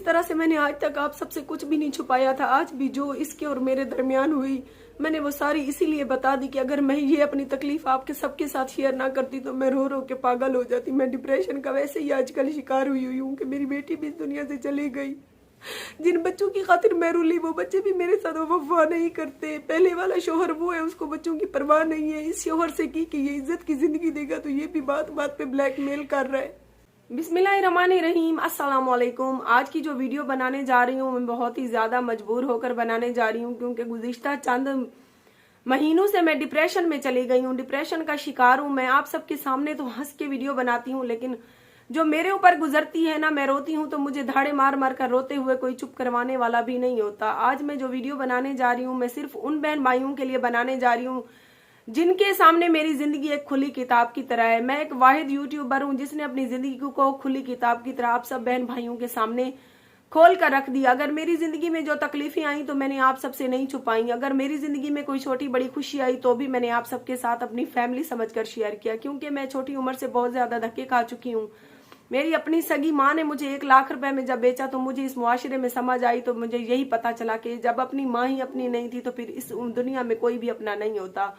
इस तरह से मैंने आज तक आप सबसे कुछ भी नहीं छुपाया था। आज भी जो इसके और मेरे दरमियान हुई मैंने वो सारी इसीलिए बता दी कि अगर मैं ये अपनी तकलीफ आपके सबके साथ शेयर ना करती तो मैं रो रो के पागल हो जाती। मैं डिप्रेशन का वैसे ही आजकल शिकार हुई हूँ कि मेरी बेटी भी इस दुनिया से चली गई। जिन बच्चों की खातिर मैं रुली वो बच्चे भी मेरे साथ वफा नहीं करते। पहले वाला शोहर वो है, उसको बच्चों की परवाह नहीं है। इस शोहर से की कि ये इज्जत की जिंदगी देगा तो ये भी बात बात पे ब्लैकमेल कर रहा है। बिस्मिल्लाहिर्रहमानिर्रहीम, अस्सलाम वालेकुम। आज की जो वीडियो बनाने जा रही हूँ मैं बहुत ही ज्यादा मजबूर होकर बनाने जा रही हूँ, क्योंकि गुज़िश्ता चंद महीनों से मैं डिप्रेशन में चली गई हूँ, डिप्रेशन का शिकार हूँ। मैं आप सबके सामने तो हंस के वीडियो बनाती हूँ, लेकिन जो मेरे ऊपर गुजरती है ना, मैं रोती हूँ तो मुझे धाड़े मार मार कर रोते हुए कोई चुप करवाने वाला भी नहीं होता। आज मैं जो वीडियो बनाने जा रही हूँ मैं सिर्फ उन बहन भाइयों के लिए बनाने जा रही हूँ जिनके सामने मेरी जिंदगी एक खुली किताब की तरह है। मैं एक वाहिद यूट्यूबर हूँ जिसने अपनी जिंदगी को खुली किताब की तरह आप सब बहन भाइयों के सामने खोल कर रख दिया। अगर मेरी जिंदगी में जो तकलीफें आई तो मैंने आप सबसे नहीं छुपाई। अगर मेरी जिंदगी में कोई छोटी बड़ी खुशी आई तो भी मैंने आप सबके साथ अपनी फैमिली समझकर शेयर किया, क्योंकि मैं छोटी उम्र से बहुत ज्यादा धक्के खा चुकी हूँ। मेरी अपनी सगी माँ ने मुझे 1 लाख रुपए में जब बेचा तो मुझे इस मुआशरे में समझ आई, तो मुझे यही पता चला कि जब अपनी माँ ही अपनी नहीं थी तो फिर इस दुनिया में कोई भी अपना नहीं होता।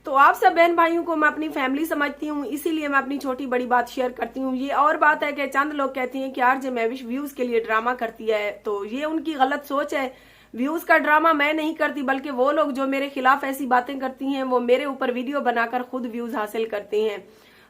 तो आप सब बहन भाइयों को मैं अपनी फैमिली समझती हूँ, इसीलिए मैं अपनी छोटी बड़ी बात शेयर करती हूँ। ये और बात है कि चंद लोग कहती हैं कि आरजे महविश व्यूज के लिए ड्रामा करती है, तो ये उनकी गलत सोच है। व्यूज का ड्रामा मैं नहीं करती, बल्कि वो लोग जो मेरे खिलाफ ऐसी बातें करती हैं वो मेरे ऊपर वीडियो बनाकर खुद व्यूज हासिल करते हैं।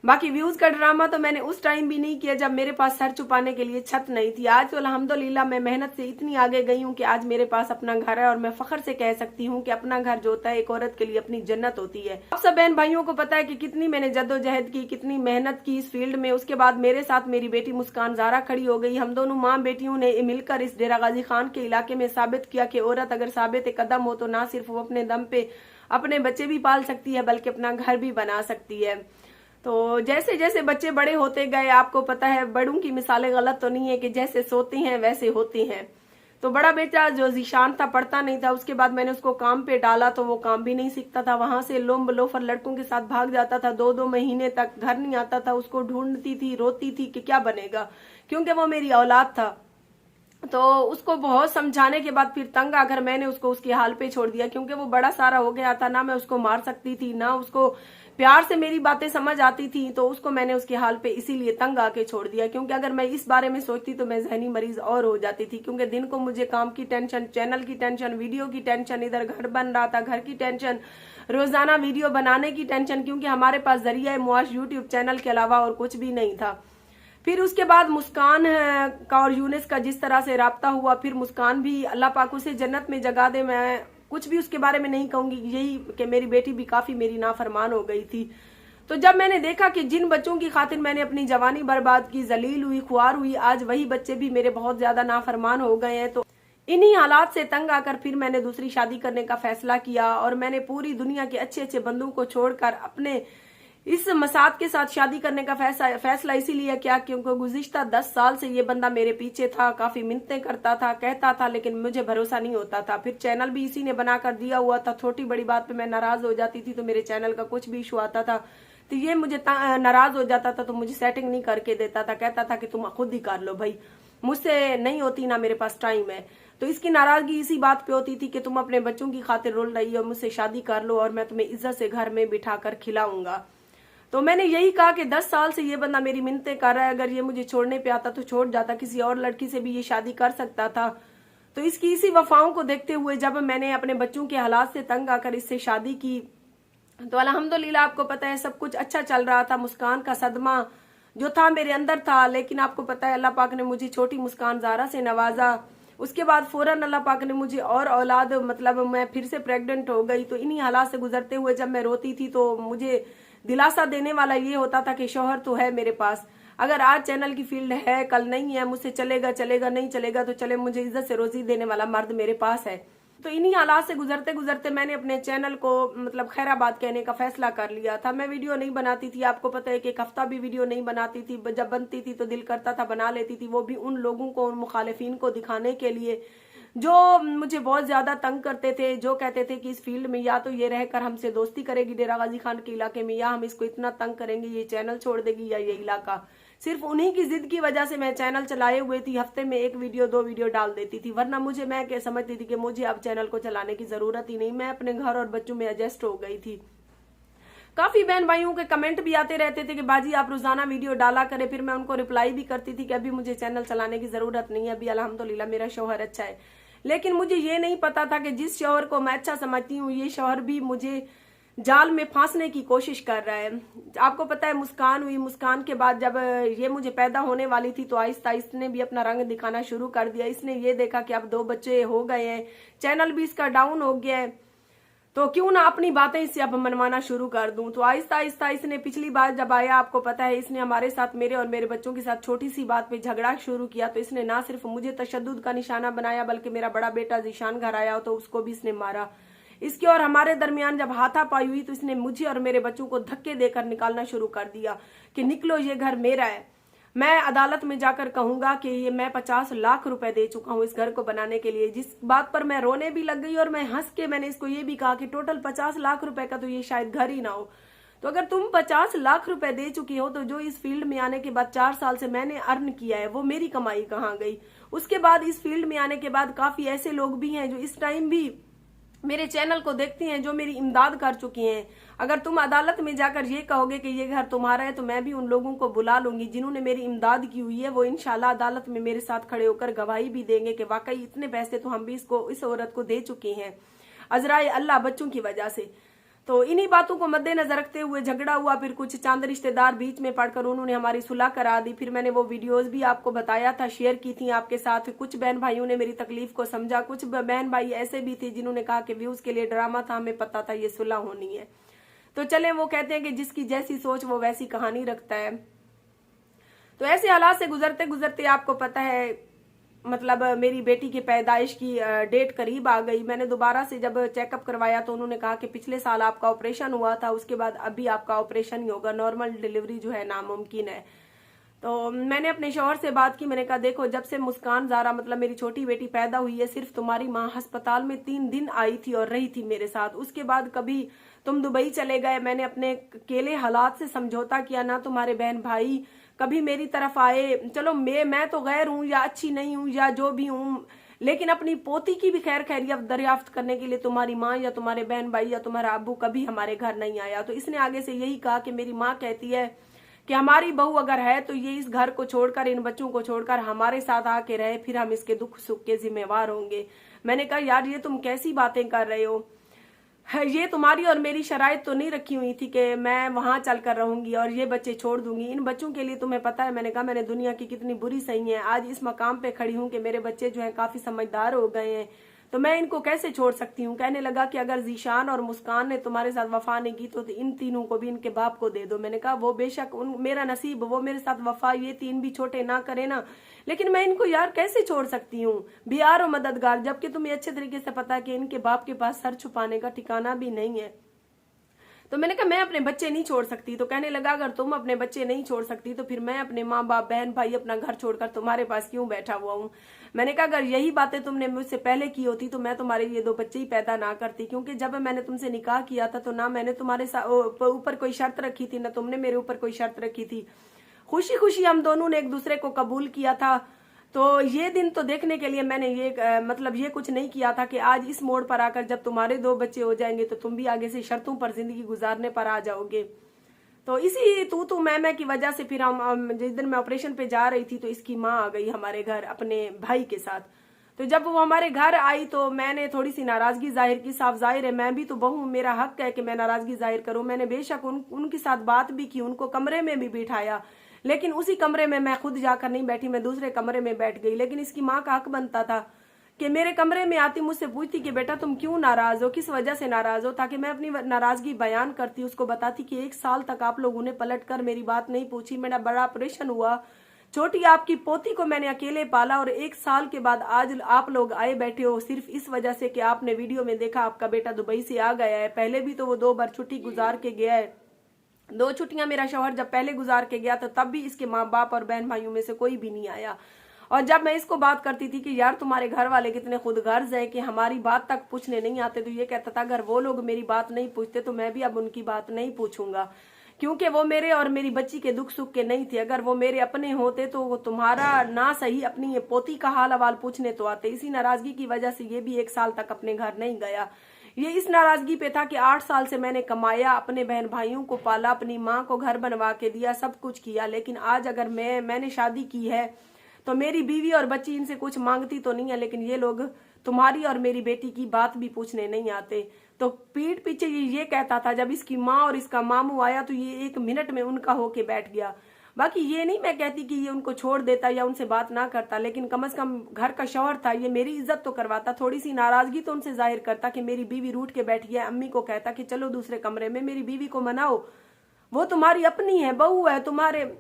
बाकी व्यूज का ड्रामा तो मैंने उस टाइम भी नहीं किया जब मेरे पास सर छुपाने के लिए छत नहीं थी। आज तो अल्हम्दुलिल्लाह मैं मेहनत से इतनी आगे गई हूँ कि आज मेरे पास अपना घर है और मैं फख्र से कह सकती हूँ कि अपना घर जो होता है एक औरत के लिए अपनी जन्नत होती है। आप सब बहन भाइयों को पता है कि कितनी मैंने जद्दोजहद की, कितनी मेहनत की इस फील्ड में। उसके बाद मेरे साथ मेरी बेटी मुस्कान ज़ारा खड़ी हो गई। हम दोनों माँ बेटियों ने मिलकर इस डेरा गाजी खान के इलाके में साबित किया कि औरत अगर साबित कदम हो तो ना सिर्फ वो अपने दम पे अपने बच्चे भी पाल सकती है बल्कि अपना घर भी बना सकती है। तो जैसे जैसे बच्चे बड़े होते गए, आपको पता है बड़ों की मिसालें गलत तो नहीं है कि जैसे सोते हैं वैसे होते हैं। तो बड़ा बेटा जो जीशान था पढ़ता नहीं था, उसके बाद मैंने उसको काम पे डाला तो वो काम भी नहीं सीखता था। वहां से लोम लोफर लड़कों के साथ भाग जाता था, 2-2 महीने तक घर नहीं आता था। उसको ढूंढती थी, रोती थी कि क्या बनेगा, क्योंकि वो मेरी औलाद था। तो उसको बहुत समझाने के बाद फिर तंग आकर मैंने उसको उसके हाल पे छोड़ दिया, क्योंकि वो बड़ा सारा हो गया था। ना मैं उसको मार सकती थी, ना उसको प्यार से मेरी बातें समझ आती थी, तो उसको मैंने उसके हाल पे इसीलिए तंग आके छोड़ दिया। क्योंकि अगर मैं इस बारे में सोचती तो मैं जहनी मरीज और हो जाती थी, क्योंकि दिन को मुझे काम की टेंशन, चैनल की टेंशन, वीडियो की टेंशन, इधर घर बन रहा था घर की टेंशन, रोजाना वीडियो बनाने की टेंशन, क्योंकि हमारे पास जरिया मुआश यूट्यूब चैनल के अलावा और कुछ भी नहीं था। फिर उसके बाद मुस्कान का और यूनिस का जिस तरह से राब्ता हुआ, फिर मुस्कान भी अल्लाह पाक उसे जन्नत में जगा दे। मैं कुछ भी उसके बारे में नहीं कहूंगी, यही कि मेरी बेटी भी काफी मेरी नाफरमान हो गई थी। तो जब मैंने देखा कि जिन बच्चों की खातिर मैंने अपनी जवानी बर्बाद की, जलील हुई, खुआर हुई, आज वही बच्चे भी मेरे बहुत ज्यादा नाफरमान हो गए हैं, तो इन्हीं हालात से तंग आकर फिर मैंने दूसरी शादी करने का फैसला किया। और मैंने पूरी दुनिया के अच्छे अच्छे बंदों को छोड़कर अपने इस मसाद के साथ शादी करने का फैसला इसीलिए किया क्योंकि गुज़िश्ता 10 साल से ये बंदा मेरे पीछे था, काफी मिन्नतें करता था, कहता था, लेकिन मुझे भरोसा नहीं होता था। फिर चैनल भी इसी ने बनाकर दिया हुआ था। छोटी बड़ी बात पे मैं नाराज हो जाती थी तो मेरे चैनल का कुछ भी इशू आता था तो ये मुझे नाराज हो जाता था, तो मुझे सेटिंग नहीं करके देता था, कहता था कि तुम खुद ही कर लो भाई, मुझसे नहीं होती, ना मेरे पास टाइम है। तो इसकी नाराजगी इसी बात पे होती थी कि तुम अपने बच्चों की खातिर रोल रही हो, मुझसे शादी कर लो और मैं तुम्हें इज्जत से घर में बिठाकर खिलाऊंगा। तो मैंने यही कहा कि 10 साल से ये बंदा मेरी मिन्नतें कर रहा है, अगर ये मुझे छोड़ने पे आता तो छोड़ जाता, किसी और लड़की से भी ये शादी कर सकता था। तो इसकी इसी वफाओं को देखते हुए जब मैंने अपने बच्चों के हालात से तंग आकर इससे शादी की तो अल्हम्दुलिल्लाह आपको पता है सब कुछ अच्छा चल रहा था। मुस्कान का सदमा जो था मेरे अंदर था, लेकिन आपको पता है अल्लाह पाक ने मुझे छोटी मुस्कान ज़ारा से नवाजा। उसके बाद फौरन अल्लाह पाक ने मुझे और औलाद, मतलब मैं फिर से प्रेग्नेंट हो गई। तो इन्हीं हालात से गुजरते हुए जब मैं रोती थी तो मुझे दिलासा देने वाला ये होता था कि शौहर तो है मेरे पास, अगर आज चैनल की फील्ड है कल नहीं है, मुझसे चलेगा चलेगा, नहीं चलेगा तो चले, मुझे इज्जत से रोजी देने वाला मर्द मेरे पास है। तो इन्हीं हालात से गुजरते गुजरते मैंने अपने चैनल को मतलब खैराबाद कहने का फैसला कर लिया था। मैं वीडियो नहीं बनाती थी, आपको पता है कि 1 हफ्ता भी वीडियो नहीं बनाती थी। जब बनती थी तो दिल करता था बना लेती थी, वो भी उन लोगों को, उन मुखालिफिन को दिखाने के लिए जो मुझे बहुत ज्यादा तंग करते थे, जो कहते थे कि इस फील्ड में या तो ये रहकर हमसे दोस्ती करेगी डेरा गाजी खान के इलाके में, या हम इसको इतना तंग करेंगे ये चैनल छोड़ देगी या ये इलाका। सिर्फ उन्हीं की जिद की वजह से मैं चैनल चलाए हुए थी, हफ्ते में 1 वीडियो 2 वीडियो डाल देती थी, वरना मुझे, मैं क्या समझती थी कि मुझे अब चैनल को चलाने की जरूरत ही नहीं, मैं अपने घर और बच्चों में एडजस्ट हो गई थी। काफी बहन भाइयों के कमेंट भी आते रहते थे कि बाजी आप रोजाना वीडियो डाला करें, फिर मैं उनको रिप्लाई भी करती थी कि अभी मुझे चैनल चलाने की जरूरत नहीं है, अभी अल्हम्दुलिल्लाह मेरा शौहर अच्छा है। लेकिन मुझे ये नहीं पता था कि जिस शौहर को मैं अच्छा समझती हूँ, ये शौहर भी मुझे जाल में फांसने की कोशिश कर रहा है। आपको पता है मुस्कान हुई, मुस्कान के बाद जब ये मुझे पैदा होने वाली थी तो आहिस्ता इसने भी अपना रंग दिखाना शुरू कर दिया। इसने ये देखा कि अब 2 बच्चे हो गए हैं, चैनल भी इसका डाउन हो गया है, तो क्यों ना अपनी बातें इससे अब मनवाना शुरू कर दूं। तो आहिस्ता आहिस्ता इसने पिछली बार जब आया, आपको पता है, इसने हमारे साथ, मेरे और मेरे बच्चों के साथ छोटी सी बात पे झगड़ा शुरू किया। तो इसने ना सिर्फ मुझे तशद्दुद का निशाना बनाया, बल्कि मेरा बड़ा बेटा जीशान घर आया तो उसको भी इसने मारा। इसके और हमारे दरमियान जब हाथापाई हुई तो इसने मुझे और मेरे बच्चों को धक्के देकर निकालना शुरू कर दिया कि निकलो, ये घर मेरा है। मैं अदालत में जाकर कहूंगा कि ये मैं 50 लाख रुपए दे चुका हूं इस घर को बनाने के लिए, जिस बात पर मैं रोने भी लग गई और मैं हंस के मैंने इसको ये भी कहा कि टोटल 50 लाख रुपए का तो ये शायद घर ही ना हो। तो अगर तुम 50 लाख रुपए दे चुकी हो तो जो इस फील्ड में आने के बाद 4 साल से मैंने अर्न किया है वो मेरी कमाई कहाँ गई। उसके बाद इस फील्ड में आने के बाद काफी ऐसे लोग भी हैं जो इस टाइम भी मेरे चैनल को देखती हैं, जो मेरी इमदाद कर चुकी हैं। अगर तुम अदालत में जाकर ये कहोगे कि ये घर तुम्हारा है तो मैं भी उन लोगों को बुला लूंगी जिन्होंने मेरी इमदाद की हुई है। वो इंशाल्लाह अदालत में मेरे साथ खड़े होकर गवाही भी देंगे कि वाकई इतने पैसे तो हम भी इस औरत को दे चुके हैं अजराए अल्लाह बच्चों की वजह से। तो इन्हीं बातों को मद्देनजर रखते हुए झगड़ा हुआ, फिर कुछ चांद रिश्तेदार बीच में पड़कर उन्होंने हमारी सुलह करा दी। फिर मैंने वो वीडियोस भी आपको बताया था, शेयर की थी आपके साथ। कुछ बहन भाइयों ने मेरी तकलीफ को समझा, कुछ बहन भाई ऐसे भी थे जिन्होंने कहा कि व्यूज के लिए ड्रामा था, हमें पता था ये सुलह होनी है। तो चले, वो कहते हैं कि जिसकी जैसी सोच वो वैसी कहानी रखता है। तो ऐसे हालात से गुजरते गुजरते आपको पता है, मतलब मेरी बेटी की पैदाइश की डेट करीब आ गई। मैंने दोबारा से जब चेकअप करवाया तो उन्होंने कहा कि पिछले साल आपका ऑपरेशन हुआ था, उसके बाद अभी आपका ऑपरेशन ही होगा, नॉर्मल डिलीवरी जो है नामुमकिन है। तो मैंने अपने शौहर से बात की, मैंने कहा देखो, जब से मुस्कान ज़ारा मतलब मेरी छोटी बेटी पैदा हुई है, सिर्फ तुम्हारी माँ अस्पताल में 3 दिन आई थी और रही थी मेरे साथ। उसके बाद कभी तुम दुबई चले गए, मैंने अपने अकेले हालात से समझौता किया, ना तुम्हारे बहन भाई कभी मेरी तरफ आए। चलो मैं तो गैर हूँ या अच्छी नहीं हूँ या जो भी हूँ, लेकिन अपनी पोती की भी खैर खैरियत दरियाफ्त करने के लिए तुम्हारी माँ या तुम्हारे बहन भाई या तुम्हारा अब्बू कभी हमारे घर नहीं आया। तो इसने आगे से यही कहा कि मेरी माँ कहती है कि हमारी बहू अगर है तो ये इस घर को छोड़कर, इन बच्चों को छोड़कर हमारे साथ आके रहे, फिर हम इसके दुख सुख के जिम्मेवार होंगे। मैंने कहा यार ये तुम कैसी बातें कर रहे हो, ये तुम्हारी और मेरी शराइत तो नहीं रखी हुई थी कि मैं वहां चलकर रहूंगी और ये बच्चे छोड़ दूंगी। इन बच्चों के लिए तुम्हें पता है, मैंने कहा मैंने दुनिया की कितनी बुरी सही है, आज इस मकाम पे खड़ी हूं कि मेरे बच्चे जो हैं काफी समझदार हो गए हैं, तो मैं इनको कैसे छोड़ सकती हूँ। कहने लगा कि अगर जीशान और मुस्कान ने तुम्हारे साथ वफा नहीं की तो इन तीनों को भी इनके बाप को दे दो। मैंने कहा वो बेशक मेरा नसीब, वो मेरे साथ वफा ये 3 भी छोटे ना करे ना, लेकिन मैं इनको यार कैसे छोड़ सकती हूँ बियार और मददगार, जबकि तुम्हें अच्छे तरीके से पता है कि इनके बाप के पास सर छुपाने का ठिकाना भी नहीं है। तो मैंने कहा मैं अपने बच्चे नहीं छोड़ सकती। तो कहने लगा अगर तुम अपने बच्चे नहीं छोड़ सकती तो फिर मैं अपने माँ बाप बहन भाई अपना घर छोड़कर तुम्हारे पास क्यों बैठा हुआ हूँ। मैंने कहा अगर यही बातें तुमने मुझसे पहले की होती तो मैं तुम्हारे ये 2 बच्चे ही पैदा ना करती, क्योंकि जब मैंने तुमसे निकाह किया था तो ना मैंने तुम्हारे ऊपर कोई शर्त रखी थी, ना तुमने मेरे ऊपर कोई शर्त रखी थी। खुशी खुशी हम दोनों ने एक दूसरे को कबूल किया था। तो ये दिन तो देखने के लिए मैंने ये मतलब ये कुछ नहीं किया था कि आज इस मोड़ पर आकर जब तुम्हारे 2 बच्चे हो जाएंगे तो तुम भी आगे से शर्तों पर जिंदगी गुजारने पर आ जाओगे। तो इसी तू मैं की वजह से फिर हम जिस दिन मैं ऑपरेशन पे जा रही थी तो इसकी माँ आ गई हमारे घर अपने भाई के साथ। तो जब वो हमारे घर आई तो मैंने थोड़ी सी नाराजगी जाहिर की। साफ जाहिर है मैं भी तो बहू, मेरा हक है कि मैं नाराजगी जाहिर करूं। मैंने बेशक उनके साथ बात भी की, उनको कमरे में भी बिठाया, लेकिन उसी कमरे में मैं खुद जाकर नहीं बैठी, मैं दूसरे कमरे में बैठ गई। लेकिन इसकी माँ का हक बनता था कि मेरे कमरे में आती, मुझसे पूछती कि बेटा तुम क्यों नाराज हो, किस वजह से नाराज हो, ताकि मैं अपनी नाराजगी बयान करती, उसको बताती कि 1 साल तक आप लोगों ने पलट कर मेरी बात नहीं पूछी, मेरा बड़ा ऑपरेशन हुआ, छोटी आपकी पोती को मैंने अकेले पाला और 1 साल के बाद आज आप लोग आए बैठे हो सिर्फ इस वजह से कि आपने वीडियो में देखा आपका बेटा दुबई से आ गया है। पहले भी तो वो 2 बार छुट्टी गुजार के गया है, 2 छुट्टियां मेरा शौहर जब पहले गुजार के गया था तब भी इसके माँ बाप और बहन भाइयों में से कोई भी नहीं आया। और जब मैं इसको बात करती थी कि यार तुम्हारे घर वाले कितने खुदगर्ज हैं कि हमारी बात तक पूछने नहीं आते, तो ये कहता था अगर वो लोग मेरी बात नहीं पूछते तो मैं भी अब उनकी बात नहीं पूछूंगा, क्योंकि वो मेरे और मेरी बच्ची के दुख सुख के नहीं थे। अगर वो मेरे अपने होते तो वो तुम्हारा ना सही अपनी ये पोती का हाल हवाल पूछने तो आते। इसी नाराजगी की वजह से ये भी 1 साल तक अपने घर नहीं गया। ये इस नाराजगी पे था कि 8 साल से मैंने कमाया, अपने बहन भाइयों को पाला, अपनी माँ को घर बनवा के दिया, सब कुछ किया, लेकिन आज अगर मैंने शादी की है तो मेरी बीवी और बच्ची इनसे कुछ मांगती तो नहीं है, लेकिन ये लोग तुम्हारी और मेरी बेटी की बात भी पूछने नहीं आते। तो पीठ पीछे ये कहता था। जब इसकी माँ और इसका मामू आया तो ये 1 मिनट में उनका होके बैठ गया। बाकी ये नहीं मैं कहती कि ये उनको छोड़ देता या उनसे बात ना करता, लेकिन कम से कम घर का शौहर था, ये मेरी इज्जत तो करवाता, थोड़ी सी नाराजगी तो उनसे जाहिर करता कि मेरी बीवी रूठ के बैठी है। अम्मी को कहता कि चलो दूसरे कमरे में, मेरी बीवी को मनाओ, वो तुम्हारी अपनी है, बहू है तुम्हारे।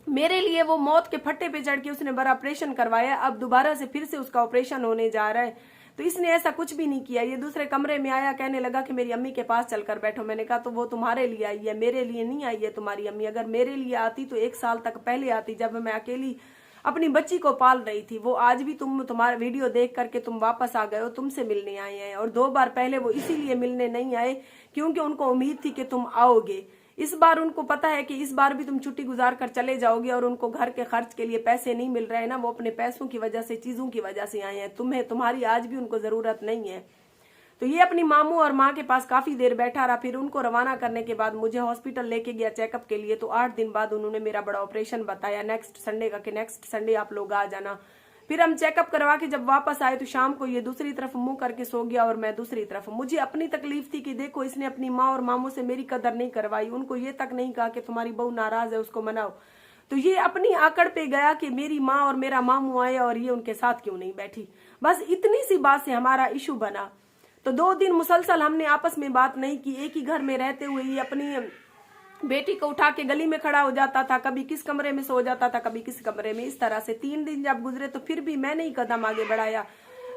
मेरे लिए वो मौत के फट्टे पे चढ़ के उसने बड़ा ऑपरेशन करवाया, अब दोबारा से फिर से उसका ऑपरेशन होने जा रहा है। तो इसने ऐसा कुछ भी नहीं किया। ये दूसरे कमरे में आया, कहने लगा कि मेरी अम्मी के पास चलकर बैठो। मैंने कहा तो वो तुम्हारे लिए आई है, मेरे लिए नहीं आई है तुम्हारी अम्मी। अगर मेरे लिए आती तो 1 साल तक पहले आती, जब मैं अकेली अपनी बच्ची को पाल रही थी। वो आज भी तुम्हारा वीडियो देख करके तुम वापस आ गए हो, तुमसे मिलने आए हैं। और 2 बार पहले वो इसीलिए मिलने नहीं आए क्योंकि उनको उम्मीद थी कि तुम आओगे। इस बार उनको पता है कि इस बार भी तुम छुट्टी गुजार कर चले जाओगे और उनको घर के खर्च के लिए पैसे नहीं मिल रहे हैं ना, वो अपने पैसों की वजह से, चीजों की वजह से आए हैं। तुम्हारी आज भी उनको जरूरत नहीं है। तो ये अपनी मामू और माँ के पास काफी देर बैठा रहा। फिर उनको रवाना करने के बाद मुझे हॉस्पिटल लेके गया चेकअप के लिए। तो 8 दिन बाद उन्होंने मेरा बड़ा ऑपरेशन बताया नेक्स्ट संडे का, कि नेक्स्ट संडे आप लोग आ जाना। फिर हम चेकअप करवा के जब वापस आए तो शाम को ये दूसरी तरफ मुंह करके सो गया और मैं दूसरी तरफ। मुझे अपनी तकलीफ थी कि देखो इसने अपनी माँ और मामू से मेरी कदर नहीं करवाई, उनको ये तक नहीं कहा कि तुम्हारी बहू नाराज है उसको मनाओ। तो ये अपनी आकड़ पे गया कि मेरी माँ और मेरा मामू आए और ये उनके साथ क्यों नहीं बैठी। बस इतनी सी बात से हमारा इशू बना। तो 2 दिन मुसलसल हमने आपस में बात नहीं की। एक ही घर में रहते हुए ये अपनी बेटी को उठा के गली में खड़ा हो जाता था, कभी किस कमरे में सो जाता था, कभी किस कमरे में। इस तरह से 3 दिन जब गुजरे तो फिर भी मैंने ही कदम आगे बढ़ाया।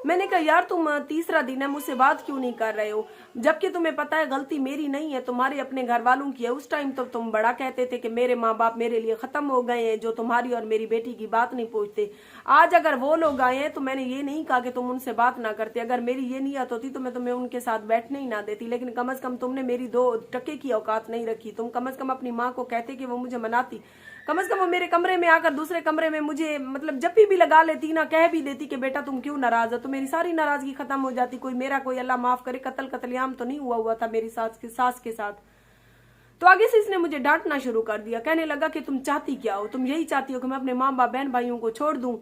मैंने कहा यार तुम तीसरा दिन है, मुझसे बात क्यों नहीं कर रहे हो, जबकि तुम्हें पता है गलती मेरी नहीं है, तुम्हारे अपने घर वालों की है। उस टाइम तो तुम बड़ा कहते थे कि मेरे माँ बाप मेरे लिए खत्म हो गए हैं, जो तुम्हारी और मेरी बेटी की बात नहीं पूछते। आज अगर वो लोग आए हैं तो मैंने ये नहीं कहा कि तुम उनसे बात ना करते। अगर मेरी ये नीयत होती तो मैं तुम्हें उनके साथ बैठने ही ना देती, लेकिन कम से कम तुमने मेरी 2 टके की औकात नहीं रखी। तुम कम से कम अपनी माँ को कहते कि वो मुझे मनाती, कम से कम वो मेरे कमरे में आकर दूसरे कमरे में मुझे मतलब जब भी लगा लेती ना, कह भी देती कि बेटा तुम क्यों नाराज हो, तो मेरी सारी नाराजगी खत्म हो जाती। कोई अल्लाह माफ करे कत्लेआम तो नहीं हुआ था मेरी सास के साथ। तो आगे से इसने मुझे डांटना शुरू कर दिया, कहने लगा कि तुम चाहती क्या हो, तुम यही चाहती हो कि मैं अपने माँ बाप बहन भाइयों को छोड़ दूं,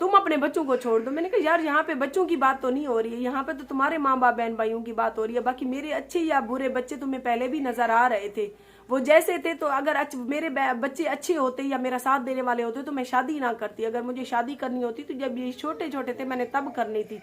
तुम अपने बच्चों को छोड़ दो। मैंने कहा यार यहाँ पे बच्चों की बात तो नहीं हो रही है, यहाँ पे तो तुम्हारे माँ बाप बहन भाइयों की बात हो रही है। बाकी मेरे अच्छे या बुरे बच्चे तुम्हें पहले भी नजर आ रहे थे, वो जैसे थे। तो अगर मेरे बच्चे अच्छे होते या मेरा साथ देने वाले होते तो मैं शादी ना करती। अगर मुझे शादी करनी होती तो जब ये छोटे छोटे थे मैंने तब करनी थी,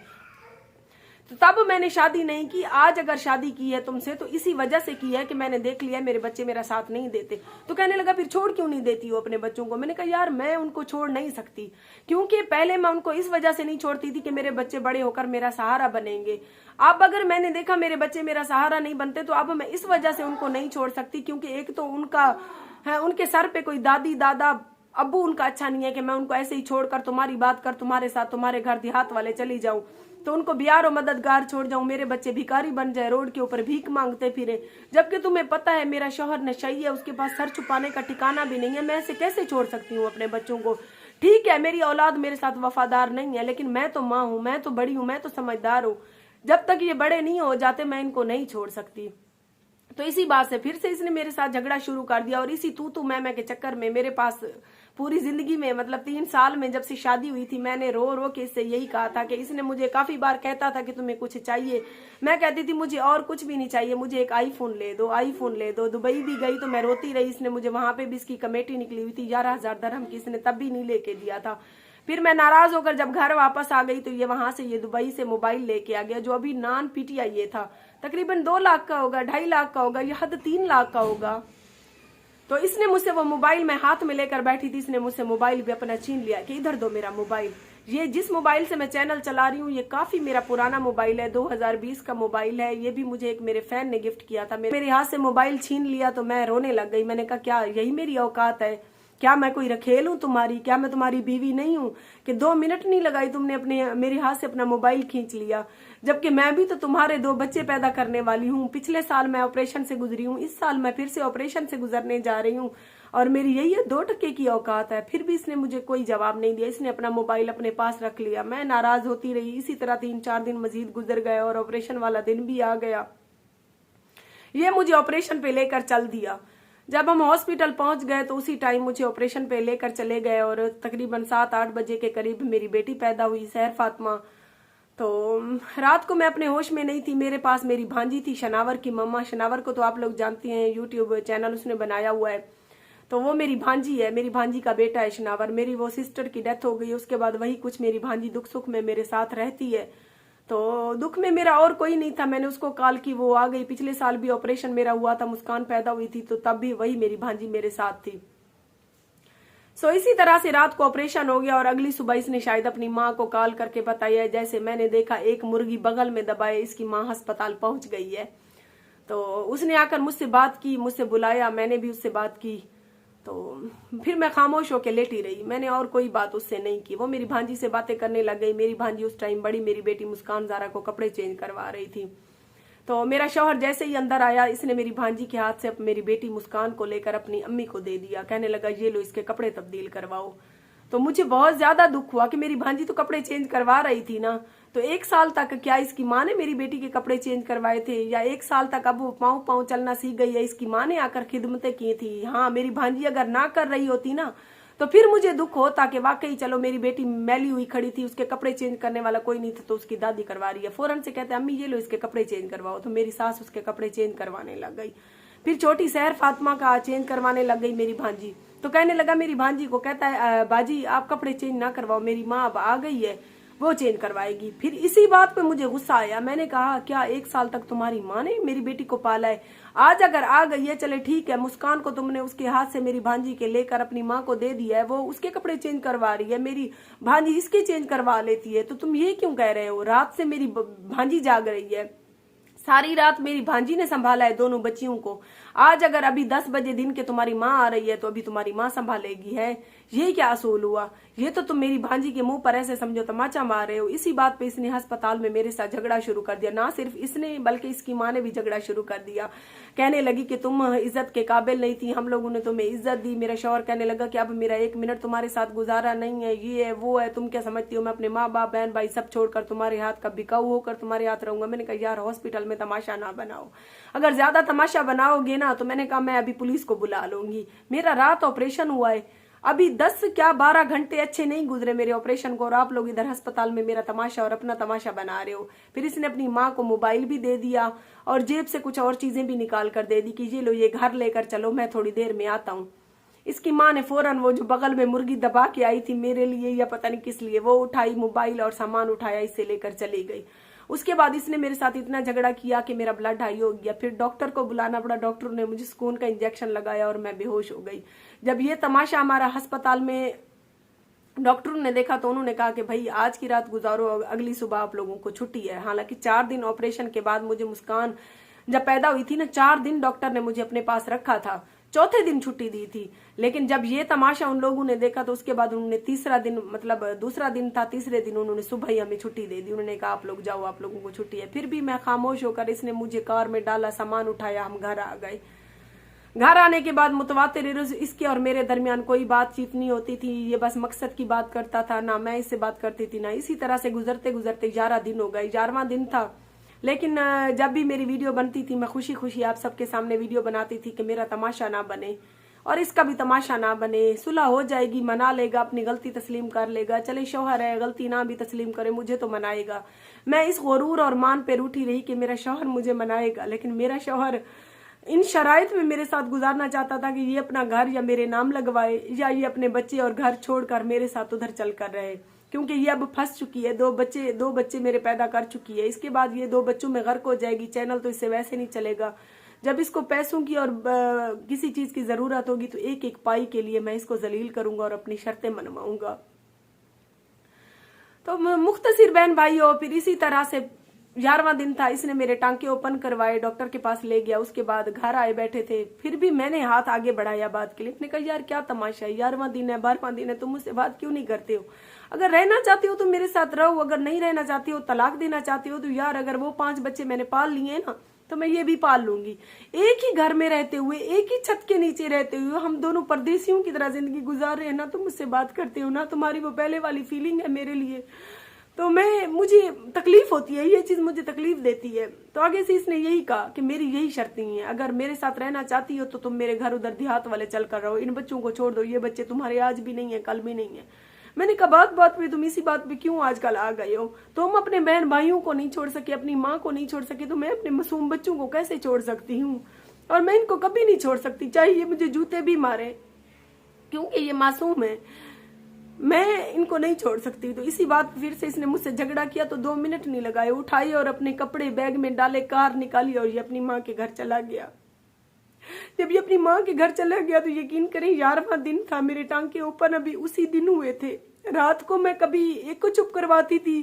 तो तब मैंने शादी नहीं की। आज अगर शादी की है तुमसे तो इसी वजह से की है कि मैंने देख लिया मेरे बच्चे मेरा साथ नहीं देते। तो कहने लगा फिर छोड़ क्यों नहीं देती हो अपने बच्चों को। मैंने कहा यार मैं उनको छोड़ नहीं सकती, क्योंकि पहले मैं उनको इस वजह से नहीं छोड़ती थी कि मेरे बच्चे बड़े होकर मेरा सहारा बनेंगे। अब अगर मैंने देखा मेरे बच्चे मेरा सहारा नहीं बनते तो अब मैं इस वजह से उनको नहीं छोड़ सकती, क्योंकि एक तो उनका है, उनके सर पे कोई दादी दादा अब्बू उनका अच्छा नहीं है कि मैं उनको ऐसे ही छोड़कर तुम्हारी बात कर तुम्हारे साथ तुम्हारे घर देहात वाले चली जाऊं, तो उनको बियार और मददगार छोड़ जाऊं, मेरे बच्चे भिखारी बन जाए, रोड के ऊपर भीख मांगते फिरे। जबकि तुम्हें पता है मेरा शौहर नशई है, उसके पास सर छुपाने का ठिकाना भी नहीं है, मैं ऐसे कैसे छोड़ सकती हूँ अपने बच्चों को। ठीक है मेरी औलाद मेरे साथ वफादार नहीं है, लेकिन मैं तो माँ हूँ, मैं तो बड़ी हूँ, मैं तो समझदार हूँ। जब तक ये बड़े नहीं हो जाते मैं इनको नहीं छोड़ सकती। तो इसी बात से फिर से इसने मेरे साथ झगड़ा शुरू कर दिया। और इसी तू मैं के चक्कर में मेरे पास पूरी जिंदगी में मतलब 3 साल में जब से शादी हुई थी मैंने रो रो के इससे यही कहा था कि इसने मुझे काफी बार कहता था कि तुम्हें कुछ चाहिए, मैं कहती थी मुझे और कुछ भी नहीं चाहिए, मुझे एक आईफोन ले दो, आईफोन ले दो। दुबई भी गई तो मैं रोती रही, इसने मुझे वहां पे भी इसकी कमेटी निकली हुई थी 11,000 दिरहम की, इसने तब भी नहीं लेके दिया था। फिर मैं नाराज होकर जब घर वापस आ गई तो ये वहां से ये दुबई से मोबाइल लेके आ गया, जो अभी नॉन PTI ये था, तकरीबन 2 लाख का होगा, 2.5 लाख का होगा, या हद 3 लाख का होगा। तो इसने मुझसे वो मोबाइल मैं हाथ में लेकर बैठी थी, इसने मुझसे मोबाइल भी अपना छीन लिया कि इधर दो मेरा मोबाइल। ये जिस मोबाइल से मैं चैनल चला रही हूँ ये काफी मेरा पुराना मोबाइल है, 2020 का मोबाइल है। ये भी मुझे एक मेरे फैन ने गिफ्ट किया था। मेरे हाथ से मोबाइल छीन लिया तो मैं रोने लग गई। मैंने कहा क्या यही मेरी औकात है, क्या मैं कोई रखेल हूं तुम्हारी? क्या मैं तुम्हारी बीवी नहीं हूं कि 2 मिनट नहीं लगाई तुमने अपने मेरे हाथ से अपना मोबाइल खींच लिया? जबकि मैं भी तो तुम्हारे 2 बच्चे पैदा करने वाली हूँ। पिछले साल मैं ऑपरेशन से गुजरी हूँ, इस साल मैं फिर से ऑपरेशन से गुजरने जा रही हूँ, और मेरी यही है 2 टके की औकात है। फिर भी इसने मुझे कोई जवाब नहीं दिया, इसने अपना मोबाइल अपने पास रख लिया। मैं नाराज होती रही। इसी तरह 3-4 दिन मजीद गुजर गए और ऑपरेशन वाला दिन भी आ गया। ये मुझे ऑपरेशन पे लेकर चल दिया। जब हम हॉस्पिटल पहुंच गए तो उसी टाइम मुझे ऑपरेशन पे लेकर चले गए, और तकरीबन 7-8 बजे के करीब मेरी बेटी पैदा हुई, सहर फातिमा। तो रात को मैं अपने होश में नहीं थी। मेरे पास मेरी भांजी थी, शनावर की मम्मा। शनावर को तो आप लोग जानते हैं, यूट्यूब चैनल उसने बनाया हुआ है। तो वो मेरी भांजी है, मेरी भांजी का बेटा है शनावर। मेरी वो सिस्टर की डेथ हो गई, उसके बाद वही कुछ मेरी भांजी दुख सुख में मेरे साथ रहती है। तो दुख में मेरा और कोई नहीं था। मैंने उसको कॉल की, वो आ गई। पिछले साल भी ऑपरेशन मेरा हुआ था, मुस्कान पैदा हुई थी, तो तब भी वही मेरी भांजी मेरे साथ थी। सो इसी तरह से रात को ऑपरेशन हो गया, और अगली सुबह इसने शायद अपनी माँ को कॉल करके बताया। जैसे मैंने देखा एक मुर्गी बगल में दबाए, इसकी माँ अस्पताल पहुंच गई है। तो उसने आकर मुझसे बात की, मुझसे बुलाया, मैंने भी उससे बात की। तो फिर मैं खामोश होकर लेटी रही, मैंने और कोई बात उससे नहीं की। वो मेरी भांजी से बातें करने लग गई। मेरी भांजी उस टाइम बड़ी मेरी बेटी मुस्कान ज़ारा को कपड़े चेंज करवा रही थी। तो मेरा शौहर जैसे ही अंदर आया, इसने मेरी भांजी के हाथ से मेरी बेटी मुस्कान को लेकर अपनी अम्मी को दे दिया। कहने लगा ये लो इसके कपड़े तब्दील करवाओ। तो मुझे बहुत ज्यादा दुख हुआ कि मेरी भांजी तो कपड़े चेंज करवा रही थी ना। तो 1 साल तक क्या इसकी माँ ने मेरी बेटी के कपड़े चेंज करवाए थे? या 1 साल तक अब वो पाँव पाँव चलना सीख गई है, इसकी माँ ने आकर खिदमतें की थी? हाँ, मेरी भांजी अगर ना कर रही होती ना तो फिर मुझे दुख होता कि वाकई चलो मेरी बेटी मैली हुई खड़ी थी, उसके कपड़े चेंज करने वाला कोई नहीं था, तो उसकी दादी करवा रही है। फौरन से कहते अम्मी ये लो इसके कपड़े चेंज करवाओ। तो मेरी सास उसके कपड़े चेंज करवाने लग गई। फिर छोटी सहर फातिमा का चेंज करवाने लग गई मेरी भांजी। तो कहने लगा मेरी भांजी को, कहता है बाजी आप कपड़े चेंज ना करवाओ, मेरी माँ अब आ गई है, वो चेंज करवाएगी। फिर इसी बात पे मुझे गुस्सा आया। मैंने कहा क्या 1 साल तक तुम्हारी माँ ने मेरी बेटी को पाला है? आज अगर आ गई है, चले ठीक है, मुस्कान को तुमने उसके हाथ से मेरी भांजी के लेकर अपनी माँ को दे दिया है, वो उसके कपड़े चेंज करवा रही है, मेरी भांजी इसके चेंज करवा लेती है, तो तुम ये क्यों कह रहे हो? रात से मेरी भांजी जाग रही है, सारी रात मेरी भांजी ने संभाला है दोनों बच्चियों को। आज अगर अभी 10 बजे दिन के तुम्हारी माँ आ रही है तो अभी तुम्हारी माँ संभालेगी है? ये क्या असूल हुआ? ये तो तुम मेरी भांजी के मुंह पर ऐसे समझो तमाचा मार रहे हो। इसी बात पे इसने अस्पताल में मेरे साथ झगड़ा शुरू कर दिया। ना सिर्फ इसने बल्कि इसकी माँ ने भी झगड़ा शुरू कर दिया। कहने लगी कि तुम इज्जत के काबिल नहीं थी, हम लोगों ने तुम्हें इज्जत दी। मेरा शौहर कहने लगा कि अब मेरा 1 मिनट तुम्हारे साथ गुजारा नहीं है, ये है वो है, तुम क्या समझती हो मैं अपने माँ बाप बहन भाई सब छोड़कर तुम्हारे हाथ का बिकाऊ होकर तुम्हारे हाथ रहूंगा? मैंने कहा यार हॉस्पिटल में तमाशा ना बनाओ, अगर ज्यादा तमाशा बनाओगे ना तो मैंने कहा मैं अभी पुलिस को बुला लूंगी। मेरा रात ऑपरेशन हुआ है, अभी 10 क्या 12 घंटे अच्छे नहीं गुजरे मेरे ऑपरेशन को, और आप लोग इधर अस्पताल में मेरा तमाशा और अपना तमाशा बना रहे हो। फिर इसने अपनी माँ को मोबाइल भी दे दिया और जेब से कुछ और चीजें भी निकाल कर दे दी कि ये लो ये घर लेकर चलो, मैं थोड़ी देर में आता हूँ। इसकी माँ ने फौरन वो जो बगल में मुर्गी दबा के आई थी मेरे लिए या पता नहीं किस लिए, वो उठाई, मोबाइल और सामान उठाया, इससे लेकर चली गई। उसके बाद इसने मेरे साथ इतना झगड़ा किया कि मेरा ब्लड हाई हो गया। फिर डॉक्टर को बुलाना पड़ा, डॉक्टर ने मुझे सुकून का इंजेक्शन लगाया और मैं बेहोश हो गई। जब ये तमाशा हमारा अस्पताल में डॉक्टरों ने देखा तो उन्होंने कहा कि भाई आज की रात गुजारो, अगली सुबह आप लोगों को छुट्टी है। हालांकि 4 दिन ऑपरेशन के बाद मुझे मुस्कान जब पैदा हुई थी ना, 4 दिन डॉक्टर ने मुझे अपने पास रखा था, चौथे दिन छुट्टी दी थी। लेकिन जब ये तमाशा उन लोगों ने देखा तो उसके बाद उन्होंने तीसरा दिन, मतलब दूसरा दिन था, तीसरे दिन उन्होंने सुबह ही हमें छुट्टी दे दी। उन्होंने कहा आप लोग जाओ, आप लोगों को छुट्टी है। फिर भी मैं खामोश होकर, इसने मुझे कार में डाला, सामान उठाया, हम घर आ गए। घर आने के बाद मुतवातिर इसके और मेरे दरमियान कोई बातचीत नहीं होती थी। ये बस मकसद की बात करता था, ना मैं इससे बात करती थी ना। इसी तरह से गुजरते गुजरते 11 दिन हो गए, 11वां दिन था। लेकिन जब भी मेरी वीडियो बनती थी मैं खुशी खुशी आप सबके सामने वीडियो बनाती थी कि मेरा तमाशा ना बने और इसका भी तमाशा ना बने, सुलह हो जाएगी, मना लेगा, अपनी गलती तस्लीम कर लेगा। चले शौहर है, गलती ना भी तस्लीम करे मुझे तो मनाएगा। मैं इस गुरूर और मान पे रूठी रही कि मेरा शौहर मुझे मनाएगा, लेकिन मेरा शौहर इन शराइत में मेरे साथ गुजारना चाहता था कि ये अपना घर या मेरे नाम लगवाए या ये अपने बच्चे और घर छोड़कर मेरे साथ उधर चल कर रहे, क्योंकि ये अब फंस चुकी है। 2 बच्चे मेरे पैदा कर चुकी है। इसके बाद ये 2 बच्चों में गर्क हो जाएगी। चैनल तो इससे वैसे नहीं चलेगा। जब इसको पैसों की और किसी चीज की जरूरत होगी तो एक एक पाई के लिए मैं इसको जलील करूंगा और अपनी शर्तें मनवाऊंगा। तो मुख्तसिर बहन भाइयों, फिर इसी तरह से 11वां दिन था, इसने मेरे टांके ओपन करवाए, डॉक्टर के पास ले गया। उसके बाद घर आए बैठे थे, फिर भी मैंने हाथ आगे बढ़ाया बात के लिए। उसने कहा यार क्या तमाशा है, 11वां दिन है 12वां दिन है, तुम मुझसे बात क्यों नहीं करते हो? अगर रहना चाहते हो तो मेरे साथ रहो, अगर नहीं रहना चाहते हो, तलाक देना चाहते हो तो यार अगर वो 5 बच्चे मैंने पाल लिए ना तो मैं ये भी पाल लूंगी। एक ही घर में रहते हुए, एक ही छत के नीचे रहते हुए हम दोनों परदेसियों की तरह जिंदगी गुजार रहे हैं ना, तुम मुझसे बात करते हो ना, तुम्हारी वो पहले वाली फीलिंग है मेरे लिए, तो मुझे तकलीफ होती है, ये चीज मुझे तकलीफ देती है। तो आगे से इसने यही कहा कि मेरी यही शर्तें हैं, अगर मेरे साथ रहना चाहती हो तो तुम मेरे घर उधर देहात वाले चल कर रहो, इन बच्चों को छोड़ दो, ये बच्चे तुम्हारे आज भी नहीं है कल भी नहीं है। मैंने कहा बात बात पे तुम इसी बात पे क्यों आजकल आ गए हो? तुम अपने बहन भाइयों को नहीं छोड़ सके, अपनी माँ को नहीं छोड़ सके, तो मैं अपने मासूम बच्चों को कैसे छोड़ सकती हूँ? और मैं इनको कभी नहीं छोड़ सकती, चाहे ये मुझे जूते भी मारे, क्योंकि ये मासूम है, मैं इनको नहीं छोड़ सकती। तो इसी बात पे फिर से इसने मुझसे झगड़ा किया। तो 2 मिनट नहीं लगाए, उठाए और अपने कपड़े बैग में डाले, कार निकाली और ये अपनी माँ के घर चला गया। जब ये अपनी माँ के घर चला गया तो यकीन करें 11वां दिन था, मेरे टांके ओपन अभी उसी दिन हुए थे। रात को मैं कभी एक को चुप करवाती थी,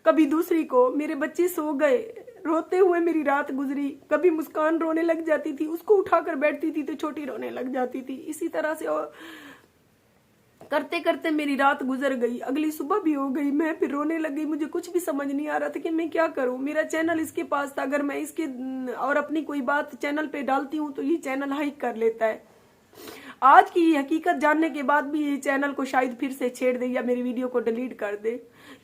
कभी दूसरी को। मेरे बच्चे सो गए, रोते हुए मेरी रात गुजरी। कभी मुस्कान रोने लग जाती थी, उसको उठाकर बैठती थी तो छोटी रोने लग जाती थी। इसी तरह से और करते करते मेरी रात गुजर गई। अगली सुबह भी हो गई, मैं फिर रोने लगी। मुझे कुछ भी समझ नहीं आ रहा था कि मैं क्या करूं। मेरा चैनल इसके पास था, अगर मैं इसके और अपनी कोई बात चैनल पे डालती हूं तो ये चैनल हाइक कर लेता है। आज की हकीकत जानने के बाद भी ये चैनल को शायद फिर से छेड़ दे या मेरी वीडियो को डिलीट कर दे,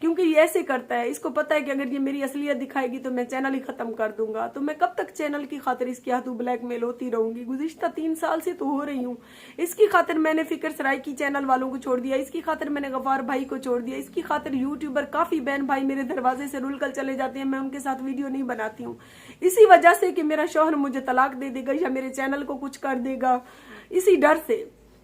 क्योंकि ये ऐसे करता है। इसको पता है कि अगर ये मेरी असलियत दिखाएगी तो मैं चैनल ही खत्म कर दूंगा। तो मैं कब तक चैनल की खातिर इसके हाथों ब्लैकमेल होती रहूंगी? गुज़िश्ता 3 साल से तो हो रही हूँ। इसकी खातिर मैंने फिक्र सराय की चैनल वालों को छोड़ दिया, इसकी खातिर मैंने गफार भाई को छोड़ दिया, इसकी खातिर यूट्यूबर काफी बहन भाई मेरे दरवाजे से रुल कर चले जाते हैं, मैं उनके साथ वीडियो नहीं बनाती हूँ। इसी वजह से कि मेरा शौहर मुझे तलाक दे देगा या मेरे चैनल को कुछ कर देगा, इसी डर से।